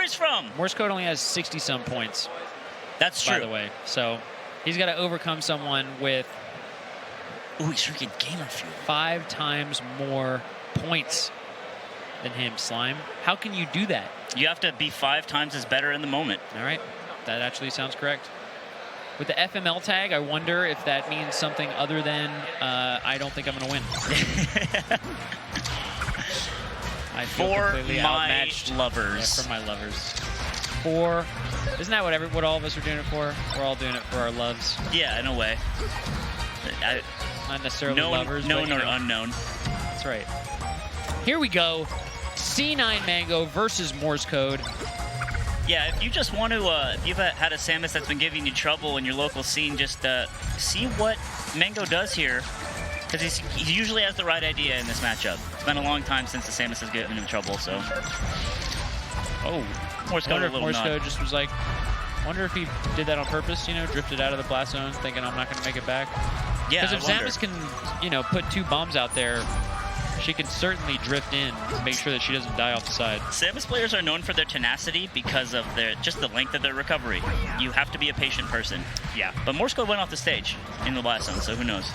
he's from. Morsecode only has 60-some points. That's true. By the way. So he's got to overcome someone with... Ooh, he's drinking gamer fuel. 5 times more points than him, Slime. How can you do that? You have to be 5 times as better in the moment. All right. That actually sounds correct. With the FML tag, I wonder if that means something other than I don't think I'm going to win. I feel completely outmatched. Lovers. Yeah, for my lovers. Isn't that what all of us are doing it for? We're all doing it for our loves. Yeah, in a way. Not necessarily lovers. Known but, or unknown. That's right. Here we go. C9 Mang0 versus Morsecode. Yeah, if you just want to, if you've had a Samus that's been giving you trouble in your local scene, just see what Mang0 does here, because he usually has the right idea in this matchup. It's been a long time since the Samus has given him trouble, so. Oh, Morsecode just was like, wonder if he did that on purpose, you know, drifted out of the blast zone, thinking I'm not going to make it back. Yeah, because if Samus can, you know, put 2 bombs out there, she can certainly drift in to make sure that she doesn't die off the side. Samus players are known for their tenacity because of just the length of their recovery. You have to be a patient person. Yeah. But Morsecode went off the stage in the blast zone, so who knows?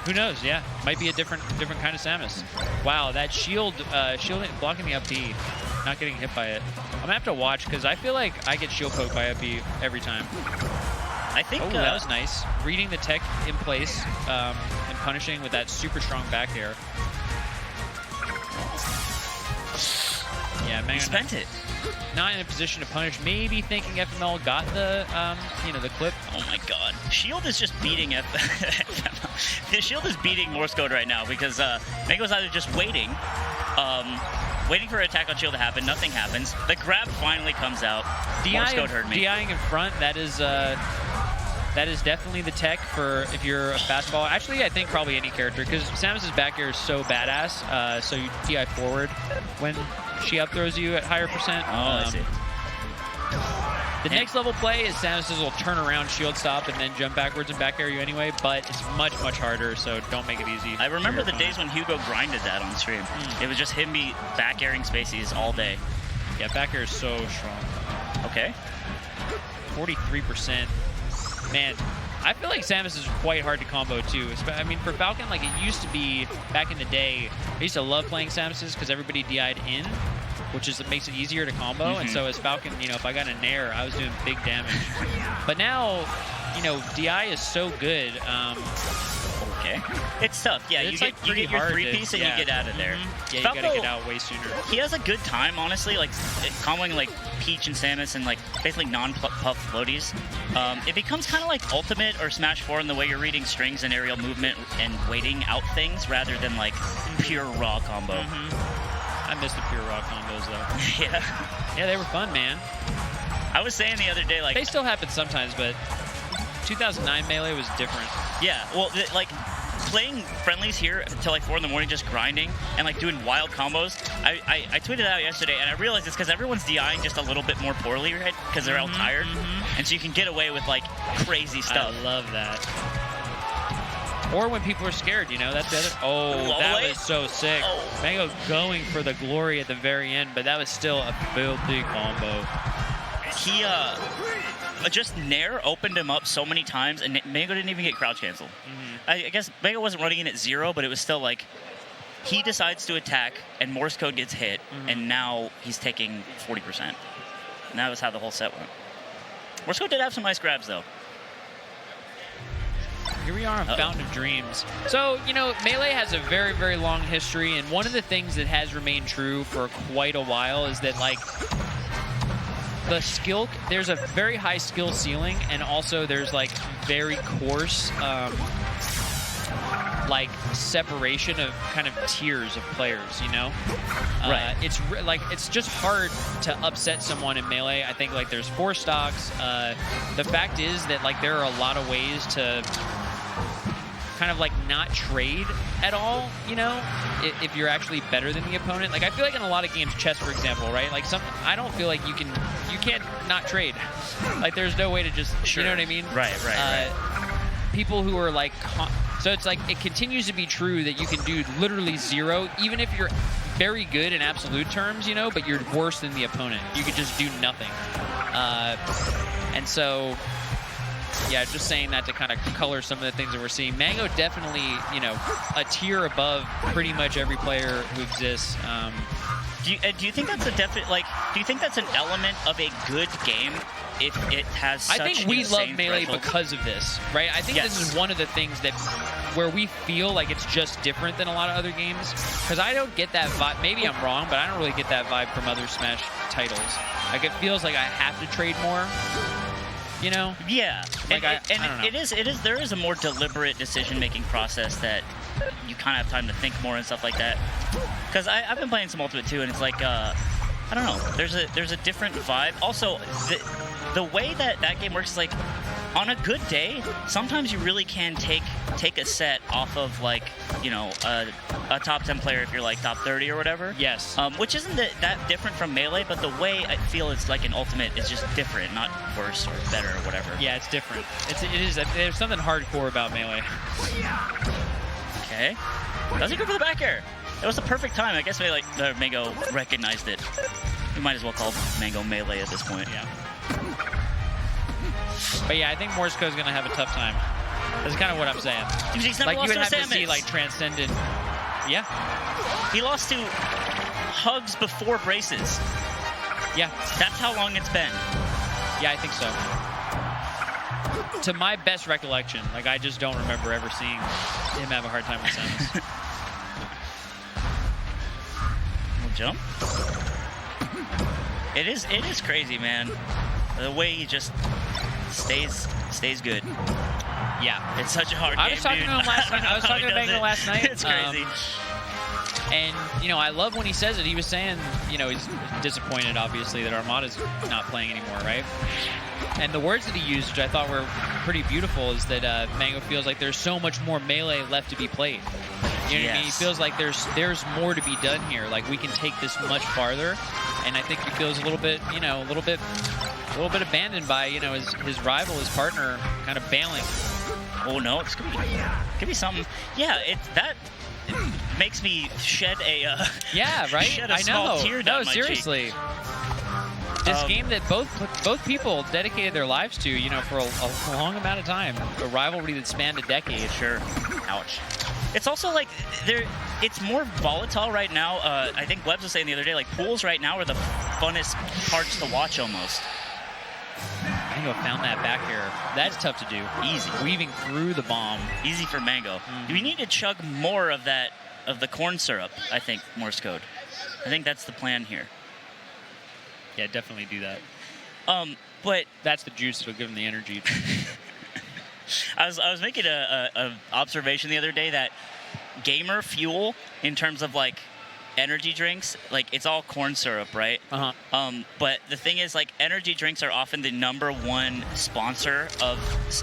Who knows? Yeah, might be a different kind of Samus. Wow, that shield blocking the up B, not getting hit by it. I'm gonna have to watch because I feel like I get shield poked by up B every time. I think that was nice. Reading the tech in place and punishing with that super strong back air. Yeah, Mang0 spent it. Not in a position to punish. Maybe thinking FML got the the clip. Oh my God, Shield is just beating the Shield is beating Morsecode right now because Mang0's either just waiting for an attack on Shield to happen. Nothing happens. The grab finally comes out. Morsecode heard me. DIing in front. That is definitely the tech for if you're a fastball. Actually, I think probably any character because Samus's back air is so badass. So you DI forward when she up throws you at higher percent. I see. The next level play is Samus's will turn around, shield stop, and then jump backwards and back air you anyway, but it's much harder, so don't make it easy. I remember the days when Hugo grinded that on stream. It was just him back airing spacies all day. Yeah, back air is so strong. Okay. 43%. Man, I feel like Samus is quite hard to combo too. I mean, for Falcon, like it used to be back in the day, I used to love playing Samus's because everybody DI'd in, which makes it easier to combo. And so as Falcon, you know, if I got a nair, I was doing big damage. But now, you know, DI is so good. Okay. It's tough. Yeah, it's you get your 3-piece and you get out of there. Yeah, Falco, you gotta get out way sooner. He has a good time, honestly, like comboing like Peach and Samus and like basically non-puff floaties. It becomes kind of like Ultimate or Smash 4 in the way you're reading strings and aerial movement and waiting out things rather than like pure raw combo. I miss the pure raw combos though. Yeah, they were fun, man. I was saying the other day, like they still happen sometimes, but 2009 Melee was different. Yeah, well, like playing friendlies here until like 4 in the morning, just grinding and like doing wild combos. I tweeted out yesterday, and I realized it's because everyone's DIing just a little bit more poorly, right? Because they're all tired, and so you can get away with like crazy stuff. I love that. Or when people are scared, you know, that's the other. Oh, that was so sick. Mang0 going for the glory at the very end, but that was still a filthy combo. He just Nair opened him up so many times, and Mang0 didn't even get crouch cancel. I guess Mang0 wasn't running in at 0, but it was still like he decides to attack, and Morsecode gets hit, and now he's taking 40%. And that was how the whole set went. Morsecode did have some nice grabs, though. Here we are on Fountain of Dreams. So, you know, Melee has a very long history, and one of the things that has remained true for quite a while is that, like, the skill, there's a very high skill ceiling, and also there's, like, very coarse, like, separation of kind of tiers of players, you know? Right. It's just hard to upset someone in Melee. I think, like, there's 4 stocks. The fact is that, like, there are a lot of ways to kind of like not trade at all, you know, if you're actually better than the opponent. Like I feel like in a lot of games, chess for example, right? Like I don't feel like you can't not trade. Like there's no way to just, you know what I mean? Right. People who are like So it's like it continues to be true that you can do literally 0, even if you're very good in absolute terms, you know, but you're worse than the opponent. You could just do nothing. And so, yeah, just saying that to kind of color some of the things that we're seeing. Mang0 definitely, you know, a tier above pretty much every player who exists. Do you think that's a definite, like, do you think that's an element of a good game if it has such I think we love Melee threshold? because of this, right? I think this is one of the things that where we feel like it's just different than a lot of other games. Because I don't get that vibe. Maybe I'm wrong, but I don't really get that vibe from other Smash titles. Like, it feels like I have to trade more, you know? Yeah. Like and I don't know. there is a more deliberate decision-making process that you kind of have time to think more and stuff like that. Because I've been playing some Ultimate too, and it's like, I don't know, there's a different vibe. Also, the way that game works is like, on a good day, sometimes you really can take a set off of, like, you know, a top 10 player if you're like top 30 or whatever. Yes. Which isn't that different from Melee, but the way I feel it's like an Ultimate is just different, not worse or better or whatever. Yeah, it's different. There's something hardcore about Melee. Okay. Doesn't go for the back air. It was the perfect time. I guess Mang0 recognized it. We might as well call Mang0 Melee at this point. Yeah. But yeah, I think Morsecode is going to have a tough time. That's kind of what I'm saying. Dude, he's never Like, lost you would have to to see, like, transcendent. Yeah. He lost to Hugs before braces. Yeah. That's how long it's been. Yeah, I think so. To my best recollection, like, I just don't remember ever seeing him have a hard time with Samus. Little jump. It is crazy, man. The way he just stays good. Yeah. It's such a hard game, I was talking to him last night. I was talking to Mang0 last night. It's crazy. And, you know, I love when he says it. He was saying, you know, he's disappointed, obviously, that Armada's not playing anymore, right? And the words that he used, which I thought were pretty beautiful, is that Mang0 feels like there's so much more Melee left to be played. You know what I mean? He feels like there's more to be done here. Like, we can take this much farther. And I think he feels a little bit, you know, a little bit abandoned by, you know, his rival, his partner, kind of bailing. Oh no, it's could be something. Yeah, it makes me shed a yeah, right. shed a small tear down my seriously. cheek. This game that both people dedicated their lives to, you know, for a long amount of time. A rivalry that spanned a decade. Sure. Ouch. It's also like it's more volatile right now. I think Webbs was saying the other day, like, pools right now are the funnest parts to watch almost. Mang0 found that back air. That's tough to do. Easy. Weaving through the bomb. Easy for Mang0. We need to chug more of the corn syrup, I think, Morsecode. I think that's the plan here. Yeah, definitely do that. But that's the juice that'll give him the energy. I was making a observation the other day that gamer fuel, in terms of, like, energy drinks, like, it's all corn syrup, right? But the thing is, like, energy drinks are often the #1 sponsor of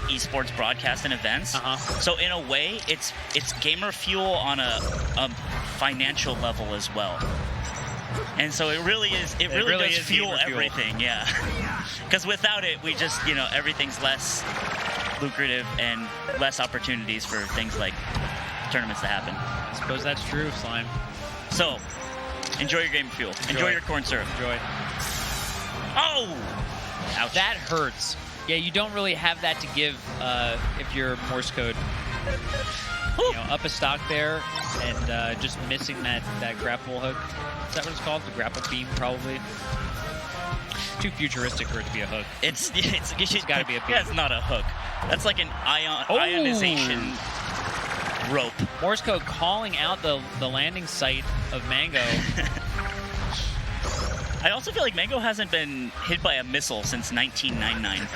esports broadcast and events. So in a way, it's gamer fuel on a financial level as well. And so it really does fuel everything, yeah. Because without it, we just, you know, everything's less lucrative and less opportunities for things like tournaments to happen. I suppose that's true, Slime. So, enjoy your game fuel. Enjoy your corn syrup. Enjoy. Oh! Ouch. That hurts. Yeah, you don't really have that to give if you're Morsecode. You know, up a stock there and just missing that grapple hook. Is that what it's called? The grapple beam, probably. Too futuristic for it to be a hook. It's got to be a beam. Yeah, it's not a hook. That's like an ionization rope. Morsecode calling out the landing site of Mang0. I also feel like Mang0 hasn't been hit by a missile since 1999.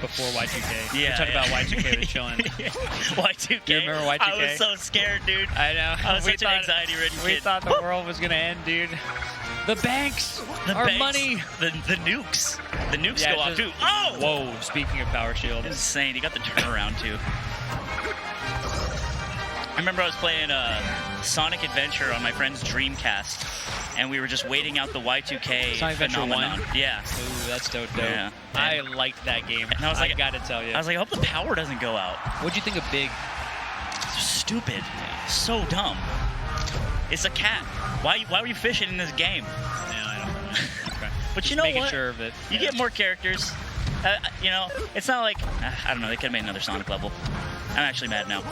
Before Y2K. Yeah, We're talking about Y2K was chilling. Y2K. Do you remember Y2K? I was so scared, dude. I know. I was such an anxiety-ridden kid. We thought the world was going to end, dude. The banks! Our money! The nukes. The nukes go off, too. Oh! Whoa, speaking of power shield. Insane. He got the turnaround, too. I remember I was playing Sonic Adventure on my friend's Dreamcast. and we were just waiting out the Y2K Sonic Adventure phenomenon. 1? Yeah. Ooh, that's dope. Yeah. I liked that game. And I was like, I gotta tell you. I was like, I hope the power doesn't go out. What'd you think of Big? Stupid. So dumb. It's a cat. Why were you fishing in this game? No, I don't know. Okay. But Just you know making what? sure of it. You get more characters. You know, it's not like, I don't know, they could have made another Sonic level. I'm actually mad now.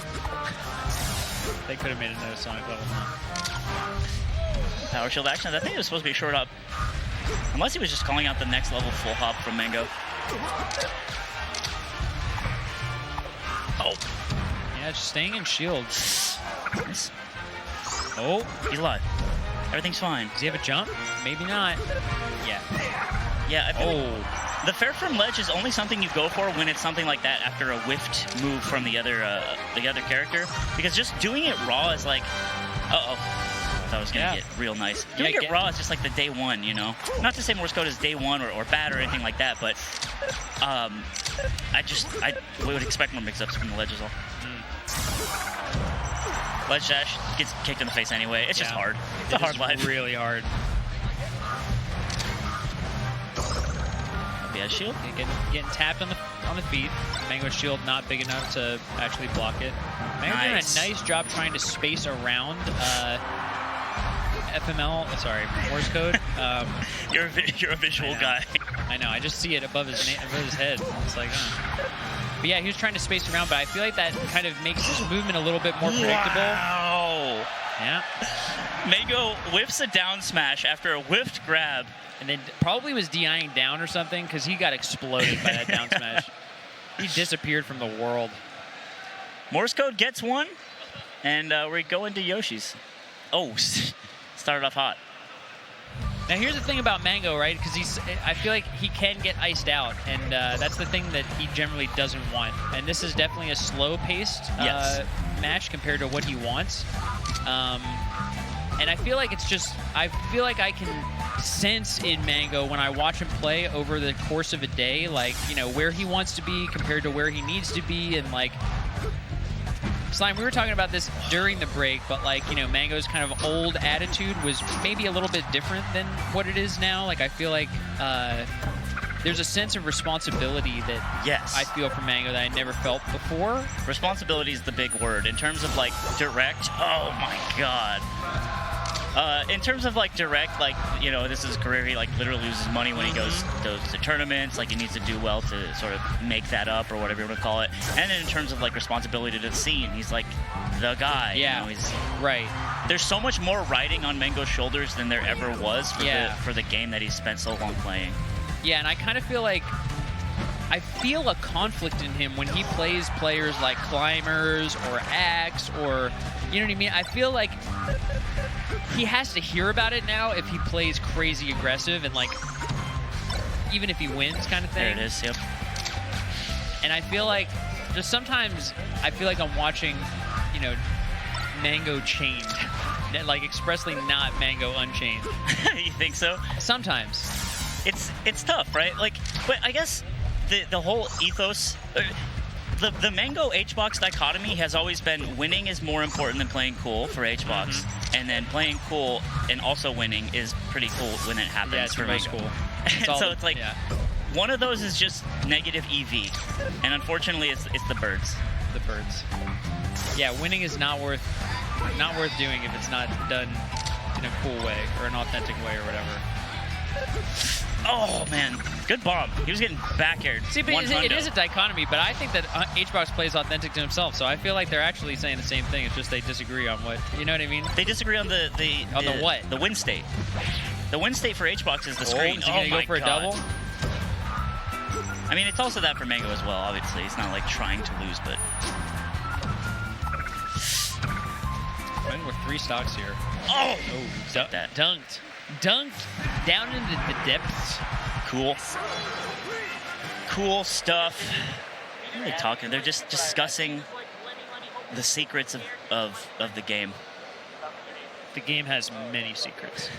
They could have made another Sonic level. Power Shield action. I think it was supposed to be short up. Unless he was just calling out the next level full hop from Mang0. Oh. Yeah, just staying in shield. Nice. Oh. He's alive. Everything's fine. Does he have a jump? Maybe not. Yeah. Yeah, I feel like Oh. the fair from ledge is only something you go for when it's something like that after a whiffed move from the other character. Because just doing it raw is like, uh-oh. I thought it was going to get real nice. Doing it raw is just like the day one, you know? Not to say Morsecode is day one or bad or anything like that, but I would expect more mix-ups from the ledge as well. Ledge dash gets kicked in the face anyway. It's just hard. It's a hard life. Really hard. Yeah, shield. Getting tapped on the feet. Mang0's shield not big enough to actually block it. Mang0 doing a nice job trying to space around Morsecode. You're a visual guy. I know. I just see it above his head. It's like, But yeah, he was trying to space around, but I feel like that kind of makes his movement a little bit more predictable. Wow. Yeah. Mang0 whiffs a down smash after a whiffed grab. And then probably was DIing down or something because he got exploded by that down smash. He disappeared from the world. Morsecode gets one, and we go into Yoshi's. Oh, started off hot. Now here's the thing about Mang0, right? Because I feel like he can get iced out, and that's the thing that he generally doesn't want. And this is definitely a slow-paced match compared to what he wants. And I feel like I feel like I can sense in Mang0 when I watch him play over the course of a day, like, you know, where he wants to be compared to where he needs to be, and like, Slime, we were talking about this during the break, but like, you know, Mang0's kind of old attitude was maybe a little bit different than what it is now. Like, I feel like there's a sense of responsibility that I feel from Mang0 that I never felt before. Responsibility is the big word. In terms of like direct, oh my god. In terms of like direct, like, you know, this is his career. He like literally loses money when he goes to tournaments. Like, he needs to do well to sort of make that up or whatever you want to call it. And then in terms of like responsibility to the scene, he's like the guy. Yeah, you know, he's right. There's so much more riding on Mang0's shoulders than there ever was for the game that he's spent so long playing. Yeah, and I kind of feel like I feel a conflict in him when he plays players like Climbers or Axe or, you know what I mean? I feel like he has to hear about it now if he plays crazy aggressive and like, even if he wins kind of thing. There it is, yep. And I feel like just sometimes I feel like I'm watching, you know, Mang0 chained. Like expressly not Mang0 unchained. You think so? Sometimes. It's tough, right? Like, but I guess the whole ethos, the Mang0 HBox dichotomy has always been winning is more important than playing cool for HBox, and then playing cool and also winning is pretty cool when it happens. Yeah, it's for really Mang0. cool. And so it's like one of those is just negative EV, and unfortunately it's the birds. The birds. Yeah, winning is not worth doing if it's not done in a cool way or an authentic way or whatever. Oh man, good bomb. He was getting back aired. See, but it is a dichotomy, but I think that HBox plays authentic to himself, so I feel like they're actually saying the same thing. It's just they disagree on what, you know what I mean? They disagree on the what? The win state. The win state for HBox is the screen. Is he gonna go for a double? I mean, it's also that for Mang0 as well. Obviously, it's not like trying to lose, but I think we're 3 stocks here. Oh, Dunked down into the depths. Cool stuff. What are they talking? They're just discussing the secrets of the game. The game has many secrets.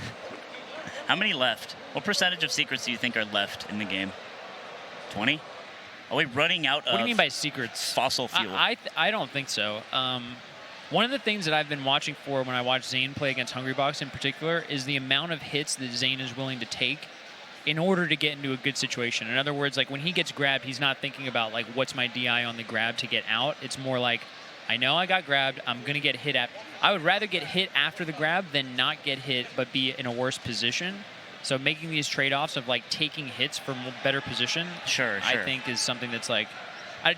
How many left? What percentage of secrets do you think are left in the game? 20? Are we running out of... What do you mean by secrets? Fossil fuel. I don't think so. One of the things that I've been watching for when I watch Zane play against Hungrybox in particular is the amount of hits that Zane is willing to take in order to get into a good situation. In other words, like when he gets grabbed, he's not thinking about like what's my DI on the grab to get out. It's more like, I know I got grabbed, I'm going to get hit at. I would rather get hit after the grab than not get hit but be in a worse position. So making these trade-offs of like taking hits for better position, sure. I think is something that's like,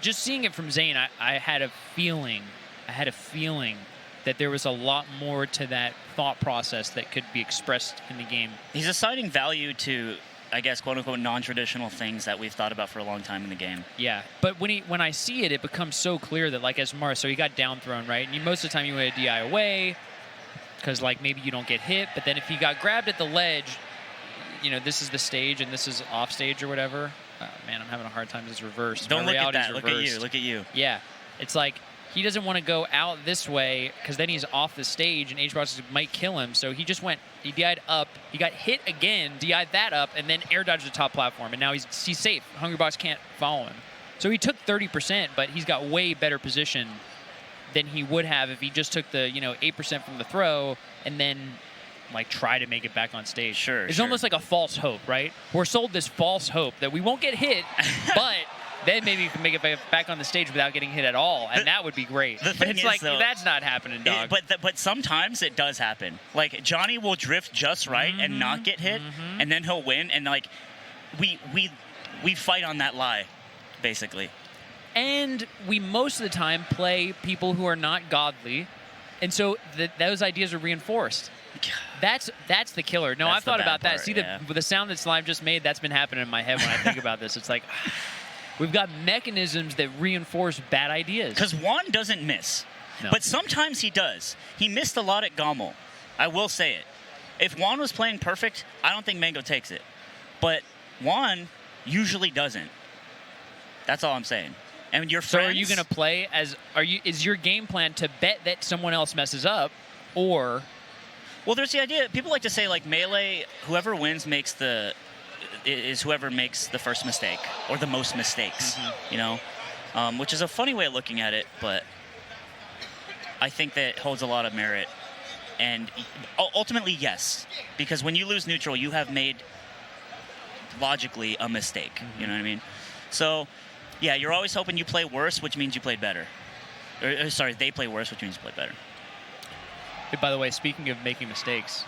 just seeing it from Zane, I had a feeling that there was a lot more to that thought process that could be expressed in the game. He's assigning value to, I guess, quote-unquote, non-traditional things that we've thought about for a long time in the game. Yeah, but when I see it, it becomes so clear that, like, as Mars, so he got down thrown, right? And most of the time you would DI away because, like, maybe you don't get hit. But then if you got grabbed at the ledge, you know, this is the stage and this is off stage or whatever. Man, I'm having a hard time. This is reversed. Don't look at that. Look at you. Look at you. Yeah. It's like he doesn't want to go out this way because then he's off the stage and HBox might kill him. So he just went, he DI'd up, he got hit again, DI'd that up, and then air dodged the top platform. And now he's safe. Hungrybox can't follow him. So he took 30%, but he's got way better position than he would have if he just took the, 8% from the throw and then like try to make it back on stage. Sure. It's almost like a false hope, right? We're sold this false hope that we won't get hit, but then maybe you can make it back on the stage without getting hit at all, and that would be great. The thing it's is, like, though, that's not happening, dog. But sometimes it does happen. Like, Johnny will drift just right and not get hit, and then he'll win, and, like, we fight on that lie, basically. And we most of the time play people who are not godly, and so those ideas are reinforced. That's the killer. No, I've thought about that. See, the sound that Slime just made, that's been happening in my head when I think about this. It's like, we've got mechanisms that reinforce bad ideas. Because Juan doesn't miss. No. But sometimes he does. He missed a lot at Gommel. I will say it. If Juan was playing perfect, I don't think Mang0 takes it. But Juan usually doesn't. That's all I'm saying. And your friends... So are you going to play as... Is your game plan to bet that someone else messes up, or... Well, there's the idea. People like to say, like, Melee, whoever wins is whoever makes the first mistake or the most mistakes, which is a funny way of looking at it, but I think that holds a lot of merit. And ultimately, yes, because when you lose neutral, you have made, logically, a mistake. You know what I mean? So, yeah, you're always hoping you play worse, which means you played better. Or sorry, they play worse, which means you played better. By the way, speaking of making mistakes,